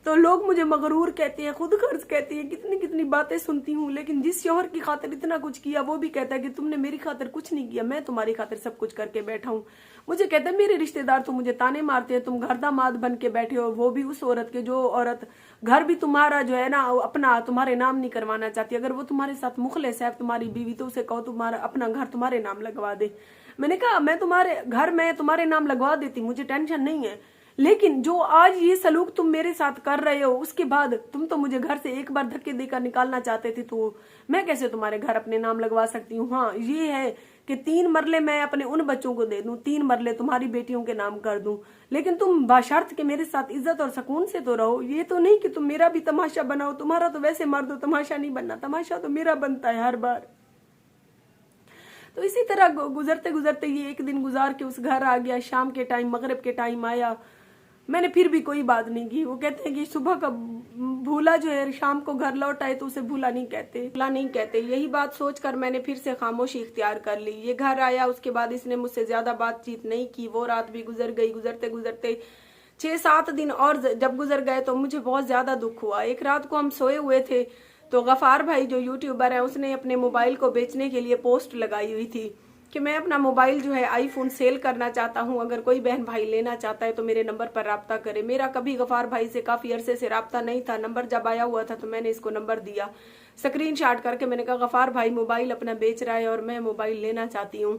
तो लोग मुझे मगरूर कहते हैं, खुद गर्ज कहते हैं, कितनी कितनी बातें सुनती हूँ। लेकिन जिस शौहर की खातिर इतना कुछ किया वो भी कहता है कि तुमने मेरी खातिर कुछ नहीं किया, मैं तुम्हारी खातिर सब कुछ करके बैठा हूँ। मुझे कहता है मेरे रिश्तेदार तो मुझे ताने मारते हैं, तुम घर दामाद बन के बैठे हो, वो भी उस औरत के जो औरत घर भी तुम्हारा जो है ना अपना तुम्हारे नाम नहीं करवाना चाहती। अगर वो तुम्हारे साथ मुखलिस है तुम्हारी बीवी तो उसे कहो तुम्हारा अपना घर तुम्हारे नाम लगवा दे। मैंने कहा मैं तुम्हारे घर में तुम्हारे नाम लगवा देती, मुझे टेंशन नहीं है, लेकिन जो आज ये सलूक तुम मेरे साथ कर रहे हो उसके बाद तुम तो मुझे घर से एक बार धक्के देकर निकालना चाहते थे, तो मैं कैसे तुम्हारे घर अपने नाम लगवा सकती हूँ? हाँ ये है कि 3 मरले मैं अपने उन बच्चों को दे दूं, 3 मरले तुम्हारी बेटियों के नाम कर दूं, लेकिन तुम बाशर्त के मेरे साथ इज्जत और सुकून से तो रहो। ये तो नहीं कि तुम मेरा भी तमाशा बनाओ, तुम्हारा तो वैसे मर्द हो तमाशा नहीं बनना, तमाशा तो मेरा बनता है हर बार। तो इसी तरह गुजरते गुजरते ये एक दिन गुजार के उस घर आ गया। शाम के टाइम मगरिब के टाइम आया, मैंने फिर भी कोई बात नहीं की। वो कहते हैं कि सुबह का भूला जो है शाम को घर लौट आए तो उसे भूला नहीं कहते। यही बात सोचकर मैंने फिर से खामोशी इख्तियार कर ली। ये घर आया, उसके बाद इसने मुझसे ज्यादा बातचीत नहीं की। वो रात भी गुजर गई। गुजरते गुजरते 6-7 दिन और जब गुजर गए तो मुझे बहुत ज्यादा दुख हुआ। एक रात को हम सोए हुए थे तो गफार भाई जो यूट्यूबर है उसने अपने मोबाइल को बेचने के लिए पोस्ट लगाई हुई थी कि मैं अपना मोबाइल जो है आईफोन सेल करना चाहता हूं, अगर कोई बहन भाई लेना चाहता है तो मेरे नंबर पर राब्ता करे। मेरा कभी गफार भाई से काफी अरसे से राब्ता नहीं था। नंबर जब आया हुआ था तो मैंने इसको नंबर दिया, स्क्रीनशॉट करके मैंने कहा गफार भाई मोबाइल अपना बेच रहा है और मैं मोबाइल लेना चाहती हूँ,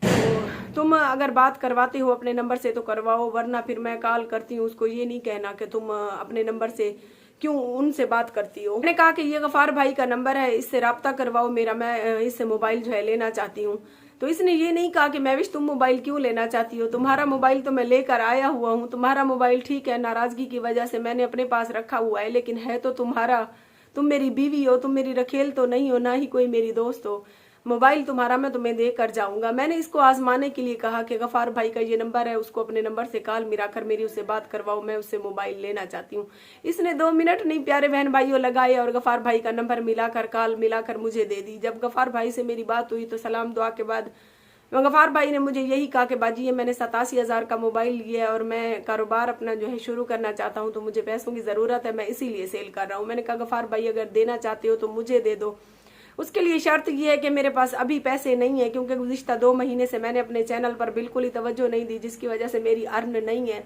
तो तुम अगर बात करवाते हो अपने नंबर से तो करवाओ, वरना फिर मैं कॉल करती हूँ। उसको ये नहीं कहना कि तुम अपने नंबर से क्यों उनसे बात करती हो। मैंने कहा कि ये गफार भाई का नंबर है, इससे राब्ता करवाओ मेरा, मैं इससे मोबाइल जो है लेना चाहती हूँ। तो इसने ये नहीं कहा कि महविश तुम मोबाइल क्यों लेना चाहती हो, तुम्हारा मोबाइल तो मैं लेकर आया हुआ हूँ, तुम्हारा मोबाइल ठीक है नाराजगी की वजह से मैंने अपने पास रखा हुआ है, लेकिन है तो तुम्हारा, तुम मेरी बीवी हो, तुम मेरी रखेल तो नहीं हो, ना ही कोई मेरी दोस्त हो। मोबाइल तुम्हारा मैं तुम्हें दे कर जाऊंगा। मैंने इसको आजमाने के लिए कहा कि गफार भाई का ये नंबर है, उसको अपने नंबर से कॉल मिलाकर मेरी उससे बात करवाओ, मैं उससे मोबाइल लेना चाहती हूँ। इसने 2 मिनट नहीं प्यारे बहन भाइयों लगाए और गफार भाई का नंबर मिलाकर कॉल मिलाकर मुझे दे दी। जब गफार भाई से मेरी बात हुई तो सलाम दुआ के बाद गफार भाई ने मुझे यही कहा कि बाजी ये मैंने 87,000 का मोबाइल लिया है और मैं कारोबार अपना जो है शुरू करना चाहता हूँ, तो मुझे पैसों की जरूरत है, मैं इसीलिए सेल कर रहा हूँ। मैंने कहा गफार भाई अगर देना चाहते हो तो मुझे दे दो, उसके लिए शर्त यह है कि मेरे पास अभी पैसे नहीं है, क्योंकि गुज़िश्ता 2 महीने से मैंने अपने चैनल पर बिल्कुल ही तवज्जो नहीं दी, जिसकी वजह से मेरी अर्न नहीं है।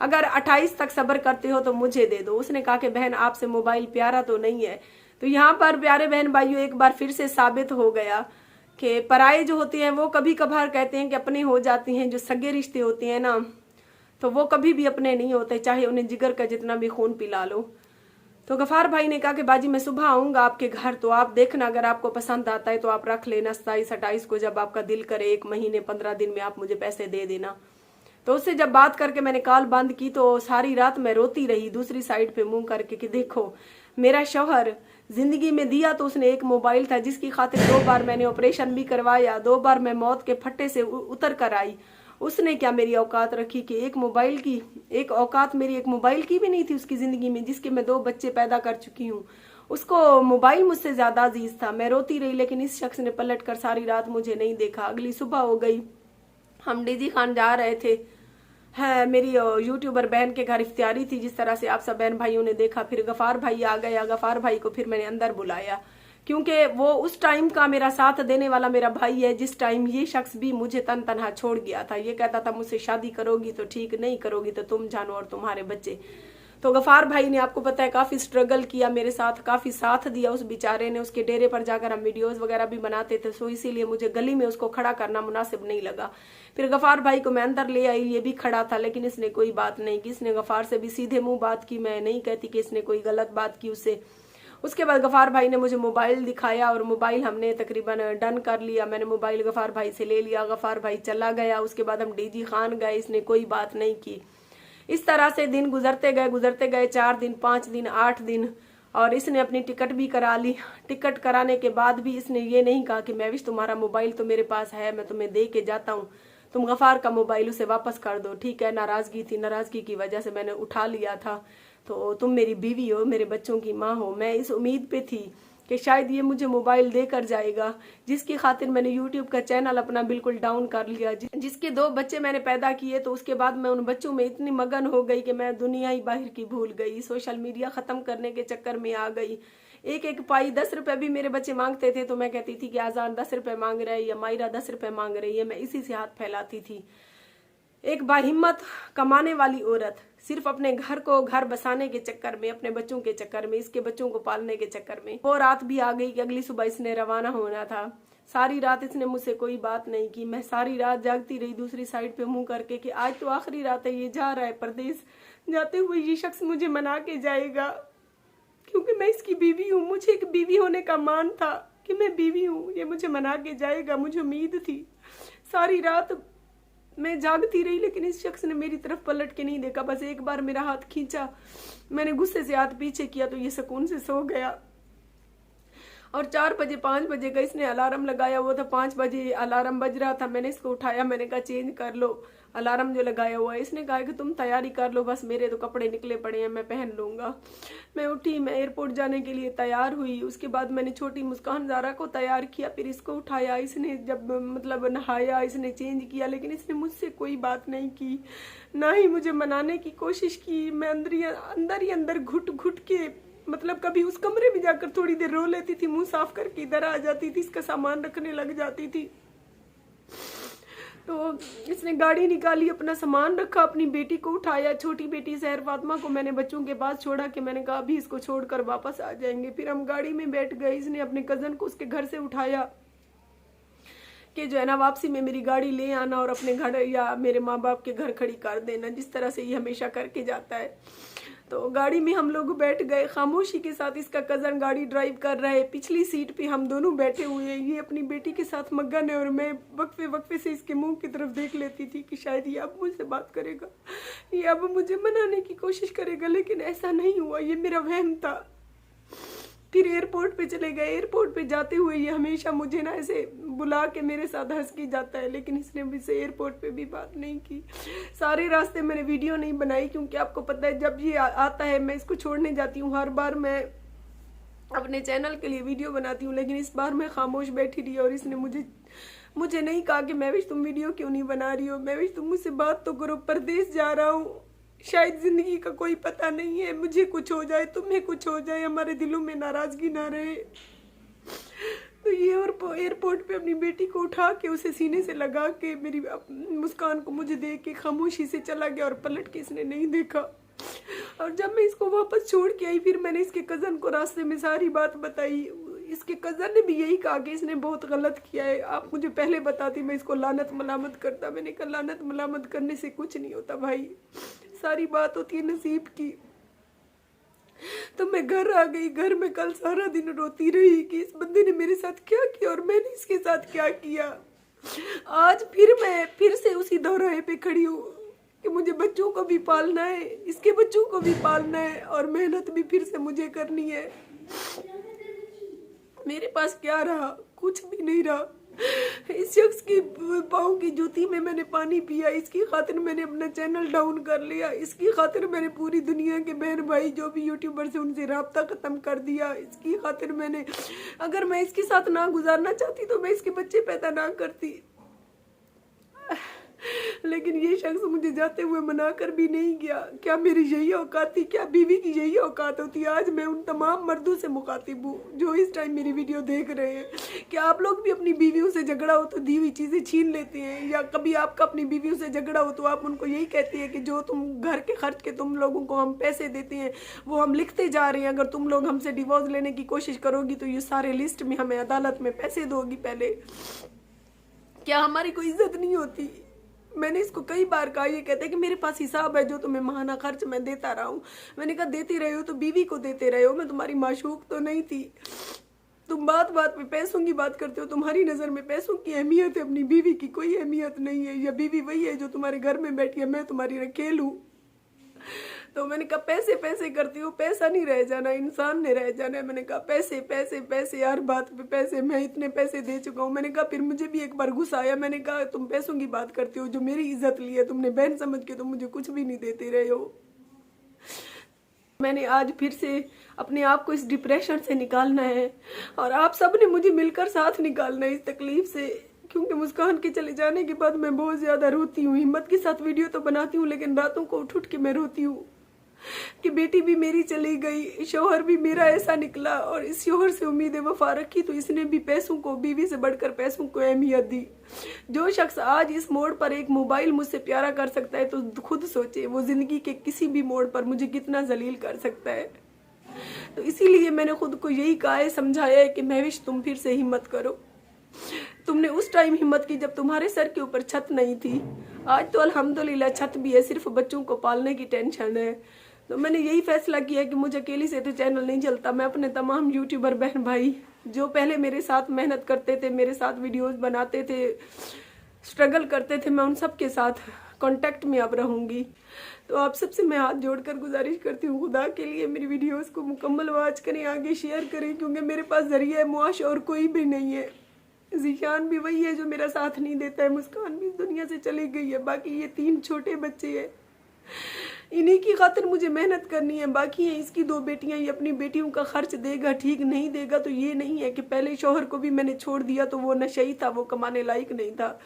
अगर 28 तक सब्र करते हो तो मुझे दे दो। उसने कहा कि बहन आपसे मोबाइल प्यारा तो नहीं है। तो यहाँ पर प्यारे बहन भाइयों एक बार फिर से साबित हो गया कि पराये जो होते हैं वो कभी कभार कहते हैं कि अपने हो जाते हैं, जो सगे रिश्ते होते हैं ना तो वो कभी भी अपने नहीं होते, चाहे उन्हें जिगर का जितना भी खून पिला लो। तो गफार भाई ने कहा कि बाजी मैं सुबह आऊंगा आपके घर, तो आप देखना अगर आपको पसंद आता है तो आप रख लेना, 27-28 को जब आपका दिल करे 1 महीने 15 दिन में आप मुझे पैसे दे देना। तो उससे जब बात करके मैंने कॉल बंद की तो सारी रात मैं रोती रही दूसरी साइड पे मुंह करके कि देखो मेरा शौहर जिंदगी में दिया तो उसने एक मोबाइल था जिसकी खातिर 2 बार मैंने ऑपरेशन भी करवाया, 2 बार मैं मौत के फट्टे से उतर कर आई। उसने क्या मेरी औकात रखी कि एक मोबाइल की, एक औकात मेरी एक मोबाइल की भी नहीं थी उसकी जिंदगी में, जिसके मैं 2 बच्चे पैदा कर चुकी हूँ। उसको मोबाइल मुझसे ज्यादा अजीज था। मैं रोती रही लेकिन इस शख्स ने पलट कर सारी रात मुझे नहीं देखा। अगली सुबह हो गई, हम डीजी खान जा रहे थे, है मेरी यूट्यूबर बहन के घर इफ्तियारी थी, जिस तरह से आप सब बहन भाइयों ने देखा। फिर गफार भाई आ गया, गफार भाई को फिर मैंने अंदर बुलाया क्योंकि वो उस टाइम का मेरा साथ देने वाला मेरा भाई है जिस टाइम ये शख्स भी मुझे तनहा छोड़ गया था। ये कहता था मुझसे शादी करोगी तो ठीक, नहीं करोगी तो तुम जानो और तुम्हारे बच्चे। तो गफार भाई ने आपको पता है काफी स्ट्रगल किया मेरे साथ, काफी साथ दिया उस बेचारे ने। उसके डेरे पर जाकर हम वीडियोस वगैरह भी बनाते थे, सो इसीलिए मुझे गली में उसको खड़ा करना मुनासिब नहीं लगा। फिर गफार भाई को मैं अंदर ले आई, ये भी खड़ा था लेकिन इसने कोई बात नहीं की। इसने गफार से भी सीधे मुंह बात की, मैं नहीं कहती कि इसने कोई गलत बात की उससे। उसके बाद गफार भाई ने मुझे मोबाइल दिखाया और मोबाइल हमने तकरीबन डन कर लिया। मैंने मोबाइल गफार भाई से ले लिया, गफार भाई चला गया। उसके बाद हम डीजी खान गए, इसने कोई बात नहीं की। इस तरह से दिन गुजरते गए 4 दिन 5 दिन 8 दिन, और इसने अपनी टिकट भी करा ली। टिकट कराने के बाद भी इसने ये नहीं कहा कि महविश तुम्हारा मोबाइल तो मेरे पास है, मैं तुम्हें दे के जाता हूँ, तुम गफार का मोबाइल उसे वापस कर दो। ठीक है, नाराजगी थी, नाराजगी की वजह से मैंने उठा लिया था, तो तुम मेरी बीवी हो, मेरे बच्चों की माँ हो। मैं इस उम्मीद पे थी कि शायद ये मुझे मोबाइल देकर जाएगा, जिसकी खातिर मैंने यूट्यूब का चैनल अपना बिल्कुल डाउन कर लिया। जिसके 2 बच्चे मैंने पैदा किए, तो उसके बाद मैं उन बच्चों में इतनी मगन हो गई कि मैं दुनिया ही बाहर की भूल गई, सोशल मीडिया खत्म करने के चक्कर में आ गई। एक पाई 10 रुपए भी मेरे बच्चे मांगते थे तो मैं कहती थी कि आजान 10 रुपए मांग रहे हैं या मायरा 10 रुपए मांग रही है, मैं इसी से हाथ फैलाती थी। एक बाहिम्मत कमाने वाली औरत सिर्फ अपने घर को घर बसाने के चक्कर में, अपने बच्चों के चक्कर में, इसके बच्चों को पालने के चक्कर में, वो रात भी आ गई कि अगली सुबह इसने रवाना होना था। सारी रात इसने मुझसे कोई बात नहीं की। मैं सारी रात जागती रही दूसरी साइड पे मुंह करके कि आज तो आखिरी रात है, ये जा रहा है परदेश, जाते हुए ये शख्स मुझे मना के जाएगा, क्योंकि मैं इसकी बीवी हूँ। मुझे एक बीवी होने का मान था कि मैं बीवी हूँ, ये मुझे मना के जाएगा, मुझे उम्मीद थी। सारी रात मैं जागती रही लेकिन इस शख्स ने मेरी तरफ पलट के नहीं देखा। बस एक बार मेरा हाथ खींचा, मैंने गुस्से से हाथ पीछे किया तो ये सुकून से सो गया। और 4 बजे 5 बजे का इसने अलार्म लगाया हुआ था, 5 बजे अलार्म बज रहा था। मैंने इसको उठाया, मैंने कहा चेंज कर लो अलार्म जो लगाया हुआ है। इसने कहा कि तुम तैयारी कर लो, बस मेरे तो कपड़े निकले पड़े हैं, मैं पहन लूंगा। मैं उठी, मैं एयरपोर्ट जाने के लिए तैयार हुई। उसके बाद मैंने छोटी मुस्कान ज़ारा को तैयार किया, फिर इसको उठाया। इसने जब मतलब नहाया, इसने चेंज किया, लेकिन इसने मुझसे कोई बात नहीं की, ना ही मुझे मनाने की कोशिश की। मैं अंदर ही अंदर घुट घुट के, मतलब कभी उस कमरे में जाकर थोड़ी देर रो लेती थी, मुंह साफ करके इधर आ जाती थी, इसका सामान रखने लग जाती थी। तो इसने गाड़ी निकाली, अपना सामान रखा, अपनी बेटी को उठाया, छोटी बेटी सहर फातिमा को मैंने बच्चों के पास छोड़ा कि मैंने कहा अभी इसको छोड़कर वापस आ जाएंगे। फिर हम गाड़ी में बैठ गए। इसने अपने कजन को उसके घर से उठाया कि जो है ना वापसी में मेरी गाड़ी ले आना और अपने घर या मेरे माँ बाप के घर खड़ी कर देना, जिस तरह से ये हमेशा करके जाता है। तो गाड़ी में हम लोग बैठ गए, खामोशी के साथ इसका कजन गाड़ी ड्राइव कर रहा है, पिछली सीट पे हम दोनों बैठे हुए हैं। ये अपनी बेटी के साथ मगन है और मैं वक्फे वक्फे से इसके मुंह की तरफ देख लेती थी कि शायद ये अब मुझसे बात करेगा, ये अब मुझे मनाने की कोशिश करेगा, लेकिन ऐसा नहीं हुआ, ये मेरा वहम था। फिर एयरपोर्ट पे चले गए। एयरपोर्ट पे जाते हुए ये हमेशा मुझे ना ऐसे बुला के मेरे साथ हंस के जाता है, लेकिन इसने मुझसे एयरपोर्ट पे भी बात नहीं की। सारे रास्ते मैंने वीडियो नहीं बनाई क्योंकि आपको पता है जब ये आता है मैं इसको छोड़ने जाती हूँ, हर बार मैं अपने चैनल के लिए वीडियो बनाती हूँ, लेकिन इस बार मैं खामोश बैठी रही और इसने मुझे नहीं कहा कि महविश तुम वीडियो क्यों नहीं बना रही हो, महविश तुम मुझसे बात तो करो, परदेश जा रहा हूँ, शायद जिंदगी का कोई पता नहीं है, मुझे कुछ हो जाए, तुम्हें कुछ हो जाए, हमारे दिलों में नाराजगी ना रहे। तो ये और एयरपोर्ट पे अपनी बेटी को उठा के उसे सीने से लगा के मेरी मुस्कान को मुझे देख के खामोशी से चला गया और पलट के इसने नहीं देखा। और जब मैं इसको वापस छोड़ के आई फिर मैंने इसके कजन को रास्ते में सारी बात बताई। इसके कज़न ने भी यही कहा कि इसने बहुत गलत किया है, आप मुझे पहले बताती, मैं इसको लानत मलामत करता। मैंने कहा लानत मलामत करने से कुछ नहीं होता भाई, सारी बात होती है नसीब की। तो मैं घर आ गई, घर में कल सारा दिन रोती रही कि इस बंदे ने मेरे साथ क्या किया और मैंने इसके साथ क्या किया। आज मैं फिर से उसी दोराहे पे खड़ी हूँ कि मुझे बच्चों को भी पालना है, इसके बच्चों को भी पालना है और मेहनत भी फिर से मुझे करनी है। मेरे पास क्या रहा? कुछ भी नहीं रहा। इस शख्स की पाँव की जूती में मैंने पानी पिया, इसकी खातिर मैंने अपना चैनल डाउन कर लिया, इसकी खातिर मैंने पूरी दुनिया के बहन भाई जो भी यूट्यूबर से उनसे राब्ता ख़त्म कर दिया, इसकी खातिर मैंने, अगर मैं इसके साथ ना गुजारना चाहती तो मैं इसके बच्चे पैदा ना करती। लेकिन ये शख्स मुझे जाते हुए मना कर भी नहीं गया। क्या मेरी यही औकात थी? क्या बीवी की यही औकात होती है? आज मैं उन तमाम मर्दों से मुखातिब हूँ जो इस टाइम मेरी वीडियो देख रहे हैं। क्या आप लोग भी अपनी बीवियों से झगड़ा हो तो दी हुई चीज़ें छीन लेते हैं? या कभी आपका अपनी बीवियों से झगड़ा हो तो आप उनको यही कहती है कि जो तुम घर के खर्च के तुम लोगों को हम पैसे देते हैं वो हम लिखते जा रहे हैं, अगर तुम लोग हमसे डिवोर्स लेने की कोशिश करोगी तो ये सारे लिस्ट में हमें अदालत में पैसे दोगी पहले। क्या हमारी कोई इज्जत नहीं होती? मैंने इसको कई बार कहा, ये कहते हैं कि मेरे पास हिसाब है जो तुम्हें माहाना खर्च मैं देता रहा हूँ। मैंने कहा देती रहे हो तो बीवी को देते रहे हो, मैं तुम्हारी माशूक तो नहीं थी। तुम बात बात में पैसों की बात करते हो, तुम्हारी नज़र में पैसों की अहमियत है, अपनी बीवी की कोई अहमियत नहीं है। या बीवी वही है जो तुम्हारे घर में बैठी है, मैं तुम्हारी रखेल हूँ। तो मैंने कहा पैसे पैसे करती हो, पैसा नहीं रह जाना, इंसान ने रह जाना है। मैंने कहा पैसे पैसे पैसे, हर बात पे पैसे, मैं इतने पैसे दे चुका हूँ। मैंने कहा फिर मुझे भी एक बार गुस्सा आया, मैंने कहा तुम पैसों की बात करती हो, जो मेरी इज्जत ली है तुमने बहन समझ के, तुम मुझे कुछ भी नहीं देते रहे हो। मैंने आज फिर से अपने आप को इस डिप्रेशन से निकालना है और आप सब ने मुझे मिलकर साथ निकालना है इस तकलीफ से, क्योंकि मुस्कान के चले जाने के बाद मैं बहुत ज़्यादा रोती हूँ। हिम्मत के साथ वीडियो तो बनाती हूँ लेकिन रातों को उठ के मैं रोती हूँ कि बेटी भी मेरी चली गई, शौहर भी मेरा ऐसा निकला और इस शौहर से उम्मीद वफा रखी तो इसने भी पैसों को, बीवी से बढ़कर पैसों को अहमियत दी। जो शख्स आज इस मोड़ पर एक मोबाइल मुझसे प्यारा कर सकता है तो खुद सोचे वो जिंदगी के किसी भी मोड़ पर मुझे कितना जलील कर सकता है। तो इसीलिए मैंने खुद को यही कहा है, समझाया है कि महविश तुम फिर से हिम्मत करो। तुमने उस टाइम हिम्मत की जब तुम्हारे सर के ऊपर छत नहीं थी, आज तो अल्हम्दुलिल्लाह छत भी है, सिर्फ बच्चों को पालने की टेंशन है। तो मैंने यही फैसला किया कि मुझे अकेली से तो चैनल नहीं चलता। मैं अपने तमाम यूट्यूबर बहन भाई जो पहले मेरे साथ मेहनत करते थे, मेरे साथ वीडियोस बनाते थे, स्ट्रगल करते थे, मैं उन सब के साथ कांटेक्ट में अब रहूँगी। तो आप सबसे मैं हाथ जोड़कर गुजारिश करती हूँ, खुदा के लिए मेरी वीडियोस को मुकम्मल वॉच करें, आगे शेयर करें, क्योंकि मेरे पास जरिया मुआश और कोई भी नहीं है। ज़िशान भी वही है जो मेरा साथ नहीं देता है, मुस्कान भी इस दुनिया से चली गई है, बाकी ये 3 छोटे बच्चे हैं, इन्हीं की खातिर मुझे मेहनत करनी है। बाकी है इसकी 2 बेटियां, ये अपनी बेटियों का खर्च देगा, ठीक नहीं देगा तो ये नहीं है कि पहले शौहर को भी मैंने छोड़ दिया तो वो नशई था, वो कमाने लायक नहीं था।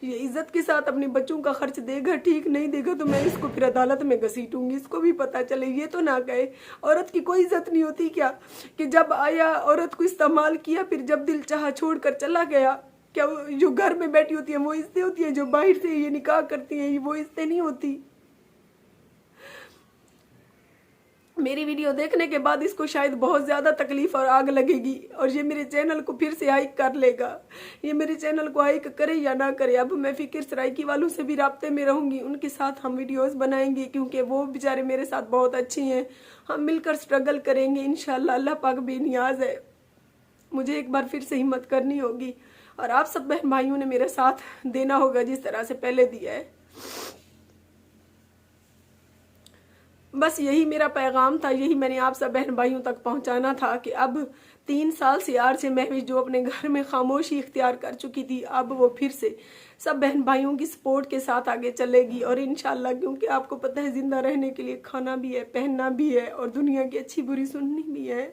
ये इज्जत के साथ अपने बच्चों का खर्च देगा, ठीक नहीं देगा तो मैं इसको फिर अदालत में घसीटूंगी, इसको भी पता चले। ये तो ना कहे औरत की कोई इज्जत नहीं होती क्या, कि जब आया औरत को इस्तेमाल किया, फिर जब दिल चाहा छोड़ कर चला गया। क्या जो घर में बैठी होती है वो इज्जतें होती है, जो बाहर से ये निकाह करती हैं वो इज्जतें नहीं होती। मेरी वीडियो देखने के बाद इसको शायद बहुत ज़्यादा तकलीफ और आग लगेगी और ये मेरे चैनल को फिर से हाइक कर लेगा। ये मेरे चैनल को हाइक करे या ना करे, अब मैं फ़िक्र सराइकी वालों से भी राब्ते में रहूँगी, उनके साथ हम वीडियोस बनाएंगे क्योंकि वो बेचारे मेरे साथ बहुत अच्छे हैं। हम मिलकर स्ट्रगल करेंगे इंशाल्लाह, अल्लाह पाक बेनियाज है। मुझे एक बार फिर से हिम्मत करनी होगी और आप सब बहन भाइयों ने मेरा साथ देना होगा जिस तरह से पहले दिया है। बस यही मेरा पैगाम था, यही मैंने आप सब बहन भाइयों तक पहुंचाना था कि अब 3 साल से यार से महविश जो अपने घर में खामोशी इख्तियार कर चुकी थी, अब वो फिर से सब बहन भाइयों की सपोर्ट के साथ आगे चलेगी। और इंशाल्लाह, क्योंकि आपको पता है जिंदा रहने के लिए खाना भी है, पहनना भी है और दुनिया की अच्छी बुरी सुननी भी है।